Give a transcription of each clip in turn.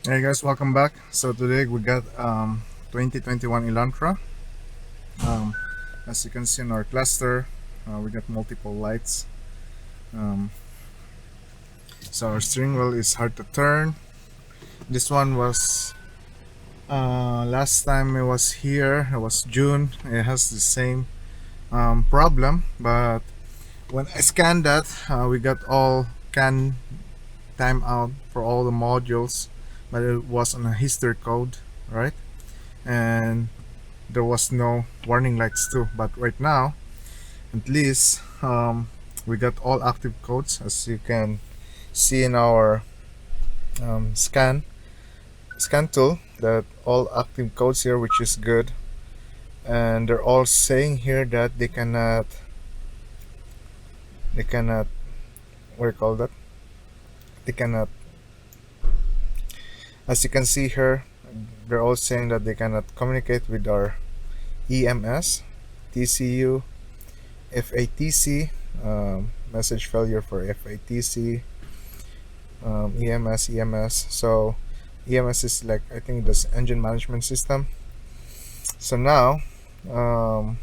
Hey guys, welcome back. So today we got 2021 Elantra. Um, as you can see in our cluster, we got multiple lights. Um, so our steering wheel is hard to turn. This one was last time it was here. It was June. It has the same problem, but when I scanned that, we got all can timeout for all the modules, but it was on a history code, right? And there was no warning lights too, but right now at least we got all active codes, as you can see in our scan tool, that all active codes here, which is good. And they're all saying here that they cannot what do you call that, they cannot, as you can see here, they're all saying that they cannot communicate with our EMS, TCU, FATC, message failure for FATC, EMS. So EMS is like, I think, this engine management system. So now, um,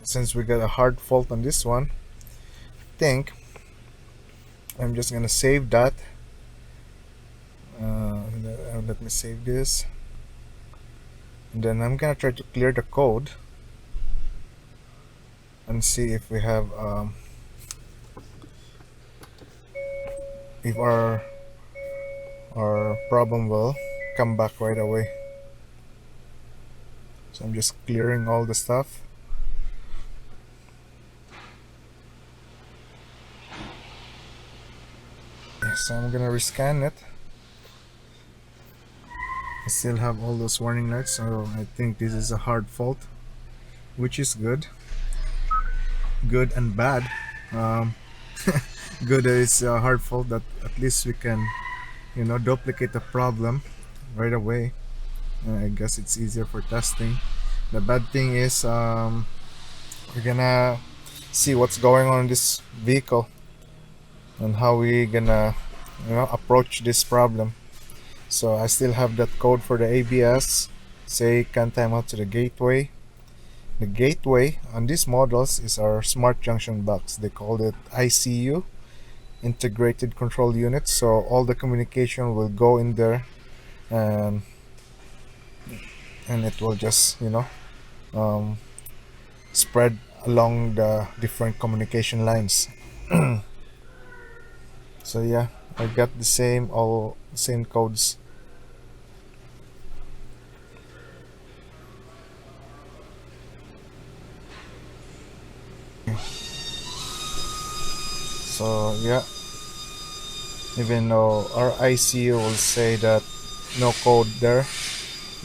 since we got a hard fault on this one, I think I'm just gonna save that. Let me save this, and then I'm gonna try to clear the code and see if we have if our problem will come back right away. So I'm just clearing all the stuff. So I'm gonna rescan it. I still have all those warning lights, so I think this is a hard fault, which is good and bad. Um, Good is a hard fault that at least we can, duplicate the problem right away. I guess it's easier for testing. The bad thing is, we're gonna see what's going on in this vehicle and how we gonna, approach this problem. So I still have that code for the ABS. Say can time out to the gateway. The gateway on these models is our smart junction box. They called it ICU, integrated control unit. So all the communication will go in there, and it will just um, spread along the different communication lines. So yeah, I got the same codes. So yeah, even though our ICU will say that no code there,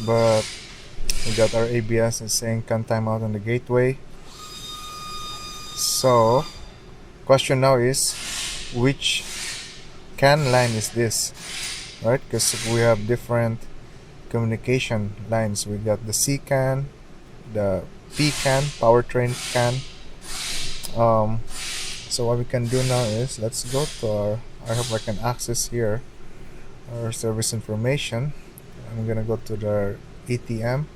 but we got our ABS is saying can timeout on the gateway. So question now is, which CAN line is this, right? Because we have different communication lines. We got the C CAN, the P CAN, powertrain CAN. So what we can do now is, let's go to our, I hope I can access here our service information. I'm gonna go to the ATM.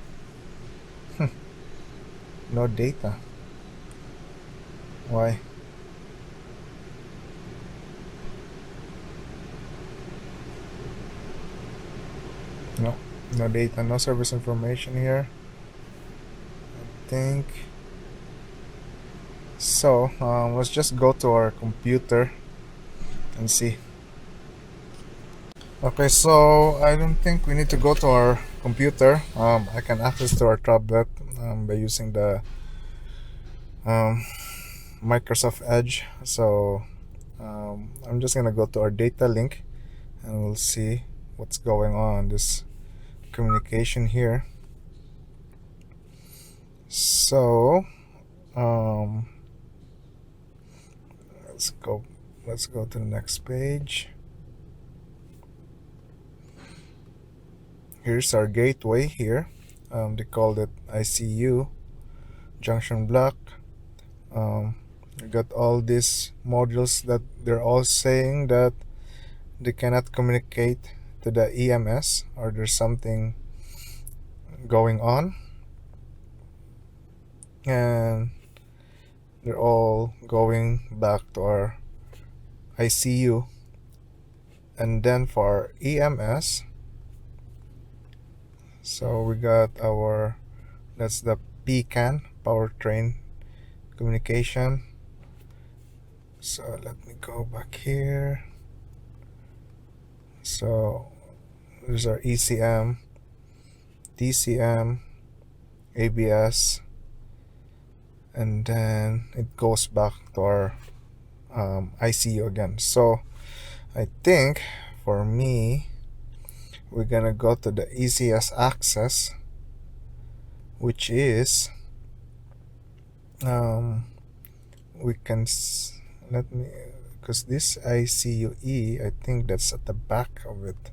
No data. Why? No, no data, no service information here. I think so. Let's just go to our computer and see. Okay, so I don't think we need to go to our computer. I can access to our tablet by using the um, Microsoft Edge. So I'm just gonna go to our data link, and we'll see what's going on this communication here. So um, let's go. Let's go to the next page. Here's our gateway here. They called it ICU junction block. We got all these modules that they're all saying that they cannot communicate to the EMS, or there's something going on, and they're all going back to our ICU. And then for EMS, so we got our, that's the PCAN, powertrain communication. So let me go back here. So there's our ECM, DCM, ABS, and then it goes back to our ICU again. So I think for me, we're gonna go to the easiest access, which is we can let me, because this ICUE, I think that's at the back of it.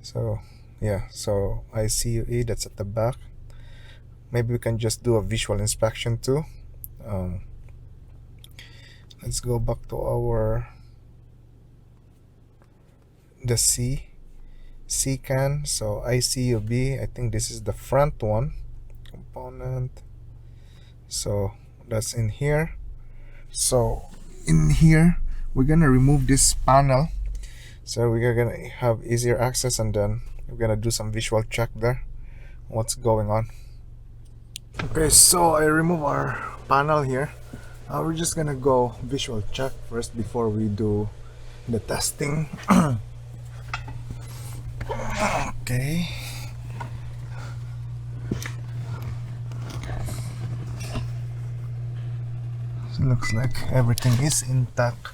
So yeah, so ICUE, that's at the back. Maybe we can just do a visual inspection too. Let's go back to our the CCAN. So ICUB, I think this is the front one component. So that's in here. So in here, we're gonna remove this panel, so we're gonna have easier access, and then we're gonna do some visual check there, what's going on. Okay, so I remove our panel here. We're just gonna go visual check first before we do the testing. Okay. Looks like everything is intact.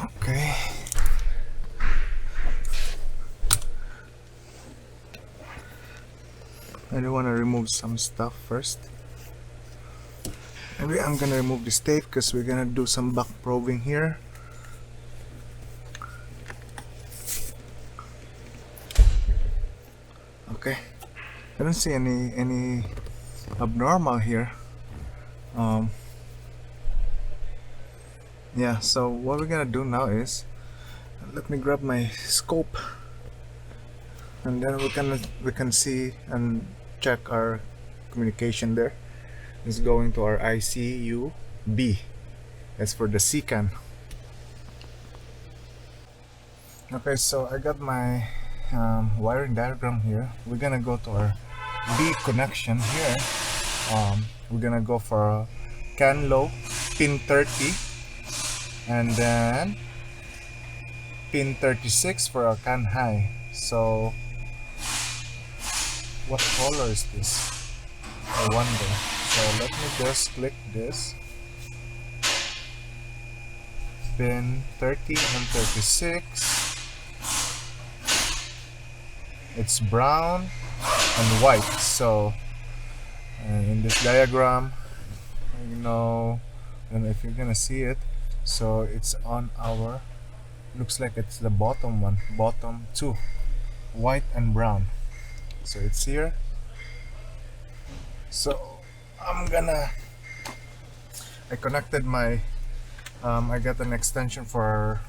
Okay. I do want to remove some stuff first. Maybe I'm gonna remove this tape because we're gonna do some back probing here. Okay. I don't see any abnormal here. Yeah, so what we're gonna do now is, let me grab my scope, and then we can see and check our communication there. It's going to our ICU-B. That's for the CCAN. Okay, so I got my wiring diagram here. We're gonna go to our B connection here. We're gonna go for CAN low, pin 30, and then pin 36 for our CAN high. So what color is this? I wonder. So let me just click this. Pin 30 and 36. It's brown and white. So in this diagram, you know, and if you're gonna see it, so it's on our, looks like it's the bottom one, bottom two, white and brown. So it's here. So I connected my I got an extension for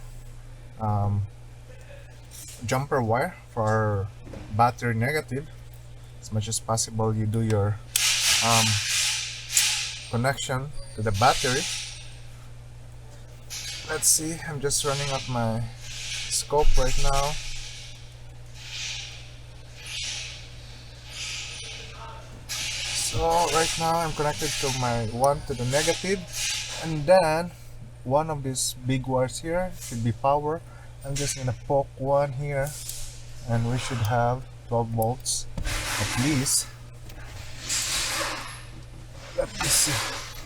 jumper wire for battery negative. As much as possible, you do your connection to the battery. Let's see, I'm just running up my scope right now. So right now I'm connected to my one to the negative, and then one of these big wires here should be power. I'm just gonna poke one here, and we should have 12 volts at least. Let me see,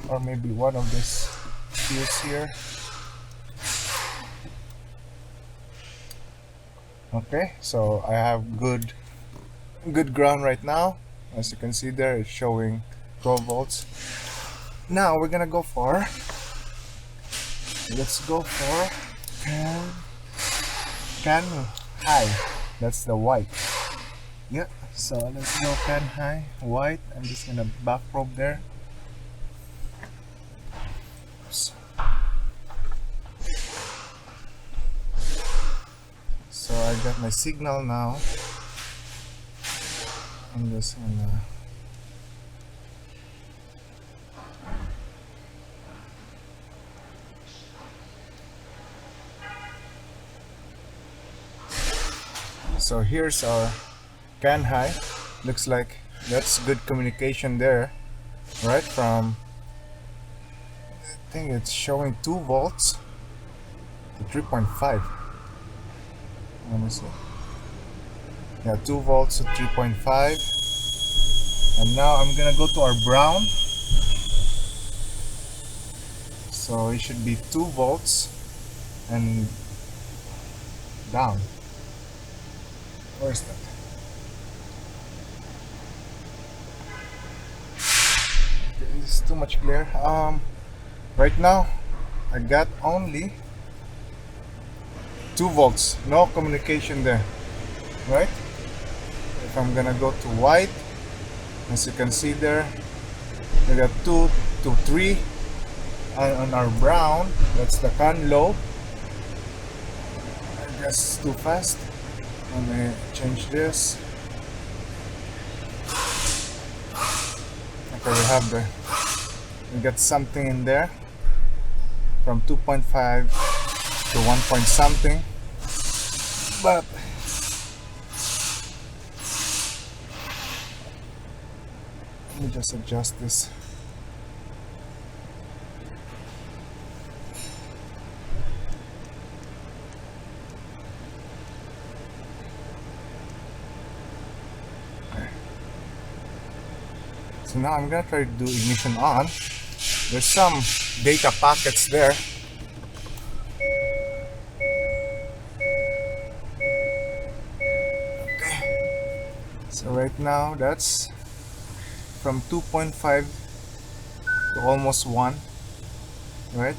or maybe one of these fuse here. Okay, so I have good ground right now. As you can see there, it's showing 12 volts. Now we're gonna go for, let's go for CAN high. That's the white. Yeah, so let's go CAN high, white. I'm just gonna back probe there. Oops. got my signal now. I'm just gonna so here's our can high. Looks like that's good communication there, right? From, I think it's showing 2 volts to 3.5. Let me see. Yeah, 2 volts to 3.5. And now I'm gonna go to our brown. So it should be 2 volts and down. Where's that? Okay, it's too much glare. Right now I got only 2 volts, no communication there, right? If I'm gonna go to white, as you can see there, we got 2 to 3, and on our brown, that's the can low. I guess too fast. Let me change this. Okay, we got something in there from 2.5 to 1 point something, but let me just adjust this. So now I'm gonna try to do ignition on. There's some data packets there. Okay. So right now that's from 2.5 to almost 1, right?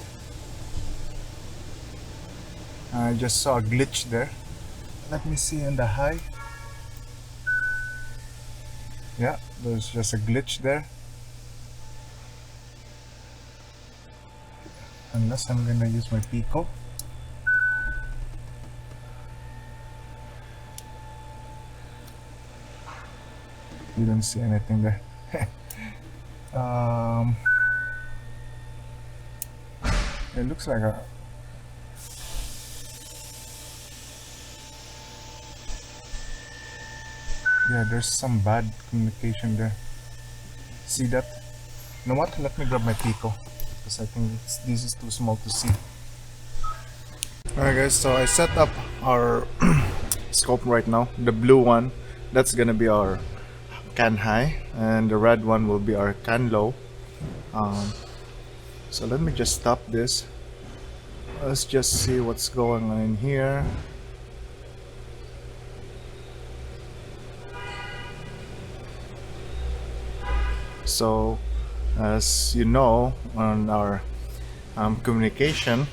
I just saw a glitch there. Let me see in the high. Yeah, there's just a glitch there. Unless I'm gonna use my Pico. You don't see anything there. It looks like a yeah, there's some bad communication there. See that? You know what? Let me grab my Pico because I think this is too small to see. Alright guys, so I set up our scope right now. The blue one, that's gonna be our can high, and the red one will be our can low. So let me just stop this. Let's just see what's going on in here. So as you know, on our communication,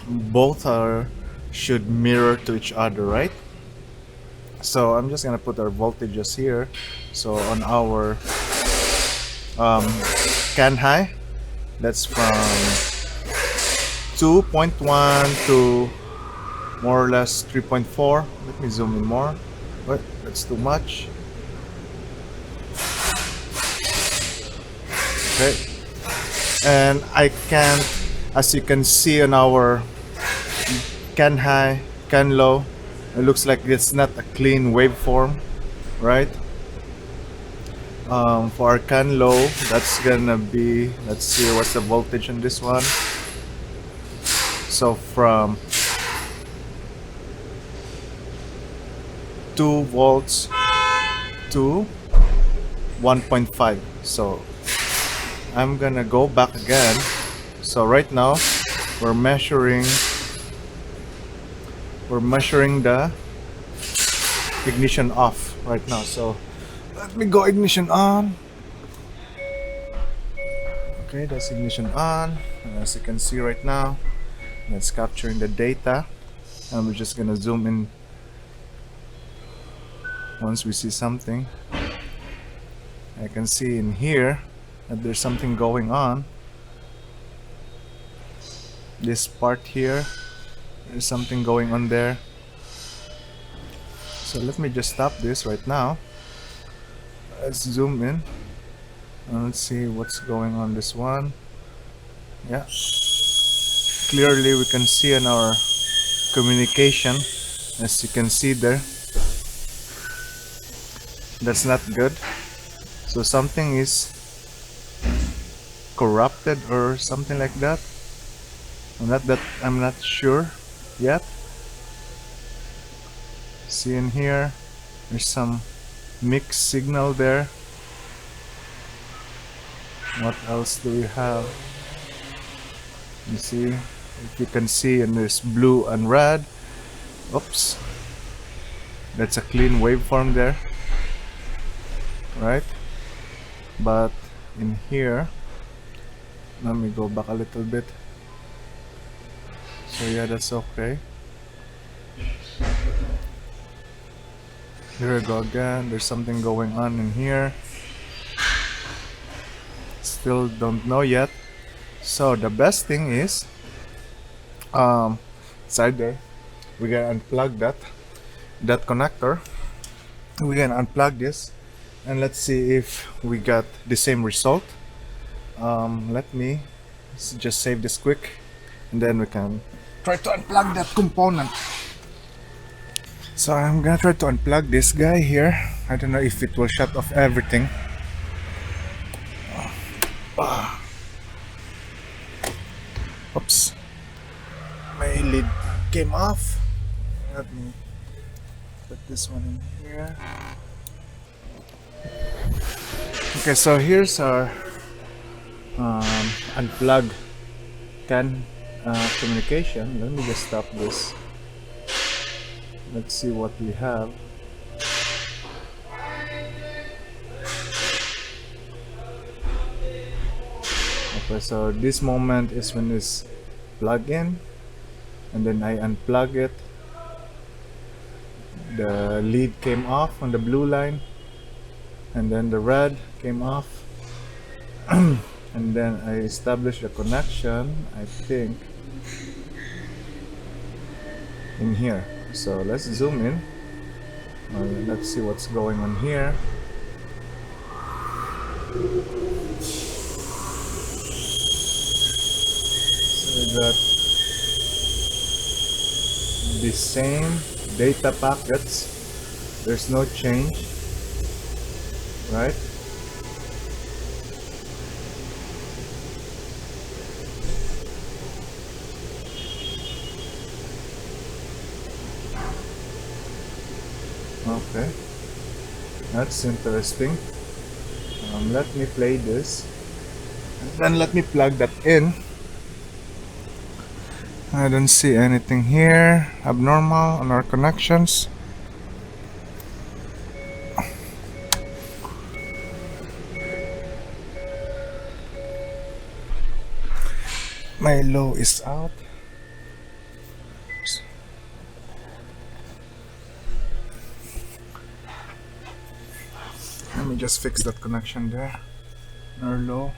both should mirror to each other, right? So I'm just gonna put our voltages here. So on our can high, that's from 2.1 to more or less 3.4. Let me zoom in more. What? That's too much. Okay. And I can't, as you can see on our can high, can low, it looks like it's not a clean waveform, right? For our can low, that's gonna be, let's see what's the voltage on this one. So from 2 volts to 1.5. So I'm gonna go back again. So right now we're measuring the ignition off right now. So let me go ignition on. Okay, that's ignition on. And as you can see right now, that's capturing the data, and we're just gonna zoom in once we see something. I can see in here that there's something going on. This part here, there's something going on there. So let me just stop this right now. Let's zoom in and let's see what's going on this one. Yeah, clearly we can see in our communication, as you can see there, that's not good. So something is corrupted or something like that. I'm not sure yet. See in here, there's some mixed signal there. What else do we have? You see, if you can see, and there's blue and red. Oops, that's a clean waveform there, right? But in here, let me go back a little bit. So yeah, that's okay. Here we go again. There's something going on in here. Still don't know yet. So the best thing is, inside there, we can unplug that connector. We can unplug this, and let's see if we got the same result. Let me just save this quick, and then we can try to unplug that component. So I'm gonna try to unplug this guy here. I don't know if it will shut off everything. Oops, my lid came off. Let me put this one in here. Okay, so here's our unplug CAN communication. Let me just stop this. Let's see what we have. Okay, so this moment is when it's plug in, and then I unplug it. The lead came off on the blue line, and then the red came off. And then I established a connection, I think, in here. So let's zoom in. Let's see what's going on here. So we got the same data packets. There's no change, right? Okay, that's interesting. Let me play this, and then let me plug that in. I don't see anything here abnormal on our connections. My low is out. Let me just fix that connection there. Our low.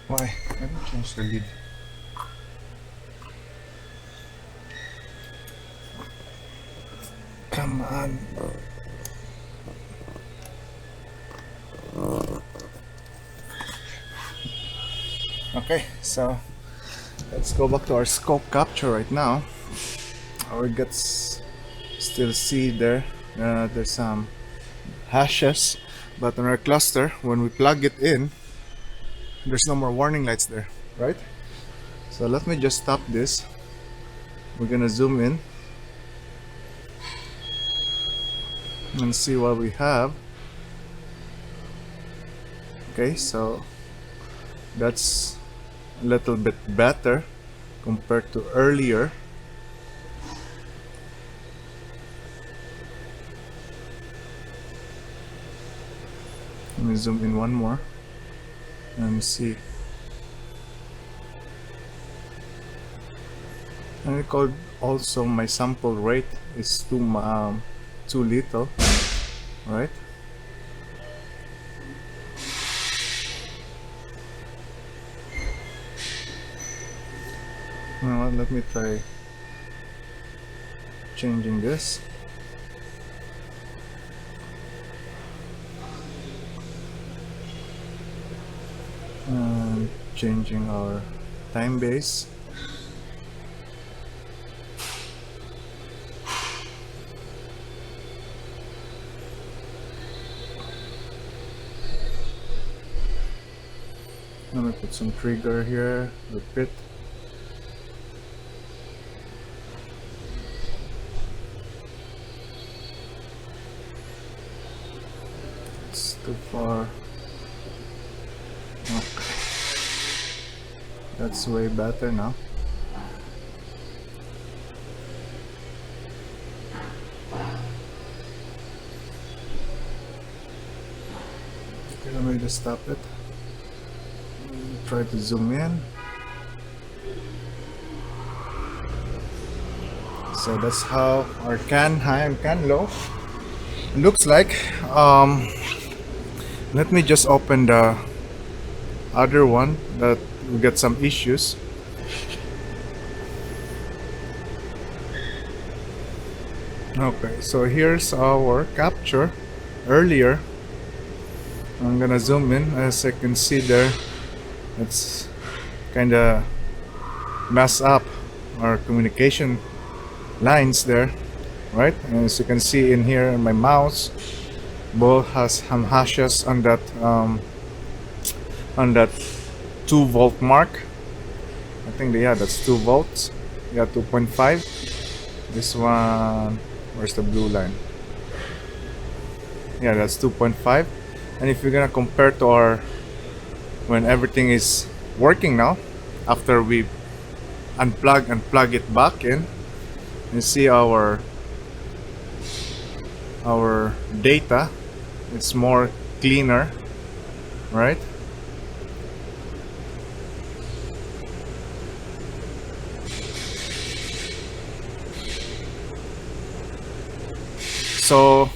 Why? Let me change the lead. Come on. Okay, so let's go back to our scope capture right now. We get still see there. There's some hashes, but on our cluster, when we plug it in, there's no more warning lights there, right? So let me just stop this. We're gonna zoom in and see what we have. Okay, so that's a little bit better compared to earlier. Let me zoom in one more and see. And I called also my sample rate is too little. right? Now let me try changing this. And changing our time base. Let me put some trigger here, repeat. It's too far. Okay. That's way better now. Okay, let me just stop it. Try to zoom in. So that's how our can high and can low looks like. Let me just open the other one that we get some issues. Okay, so here's our capture earlier. I'm gonna zoom in. As I can see there, it's kind of mess up our communication lines there, right? And as you can see in here in my mouse, both has some hashes on that 2 volt mark. I think yeah, that's 2 volts. Yeah, 2.5. This one, where's the blue line? Yeah, that's 2.5. And if you're gonna compare to our when everything is working now, after we unplug and plug it back in, you see our data. It's more cleaner, right? So,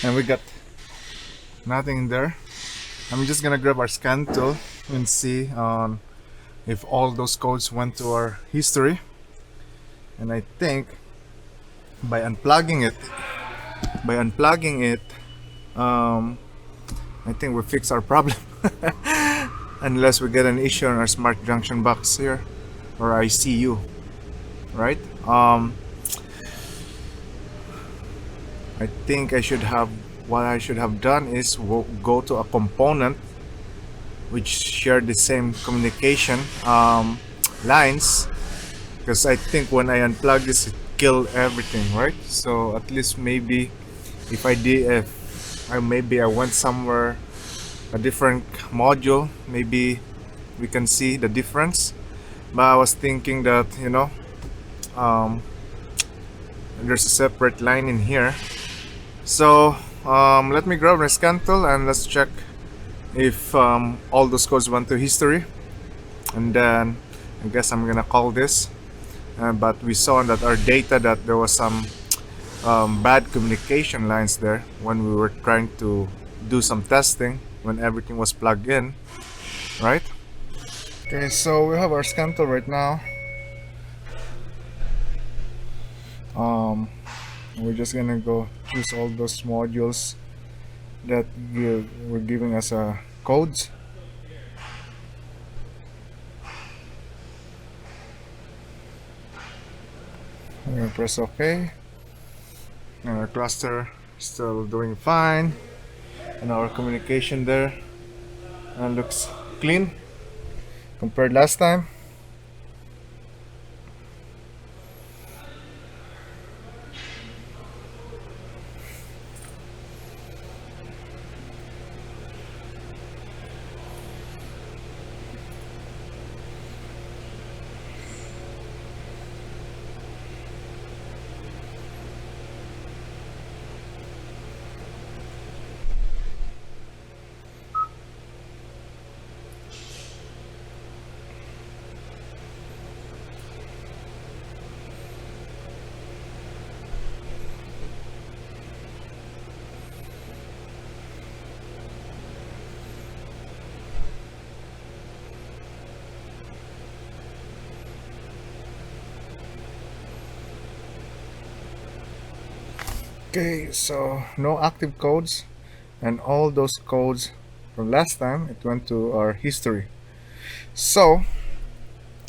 and we got nothing in there. I'm just gonna grab our scan tool and see if all those codes went to our history. And I think by unplugging it, I think we fix our problem. Unless we get an issue on our smart junction box here or ICU, right? I think what I should have done is go to a component which share the same communication lines, because I think when I unplug this, it killed everything, right? So at least maybe if I went somewhere a different module, maybe we can see the difference. But I was thinking that there's a separate line in here. So let me grab my scan tool and let's check if all those codes went to history, and then I guess I'm gonna call this. But we saw that our data that there was some bad communication lines there when we were trying to do some testing when everything was plugged in, right? Okay, so we have our scan tool right now. We're just gonna go choose all those modules that were giving us codes. I'm gonna press OK. And our cluster is still doing fine, and our communication there looks clean compared last time. Okay, so no active codes, and all those codes from last time it went to our history. So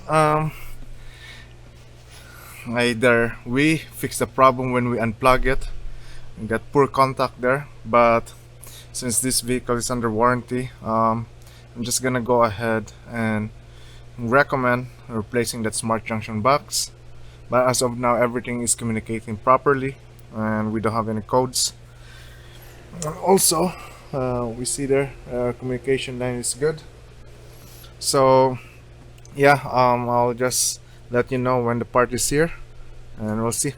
um, either we fix the problem when we unplug it and get poor contact there, but since this vehicle is under warranty, I'm just gonna go ahead and recommend replacing that smart junction box. But as of now, everything is communicating properly, and we don't have any codes. Also, we see there communication line is good. So yeah, I'll just let you know when the part is here, and we'll see.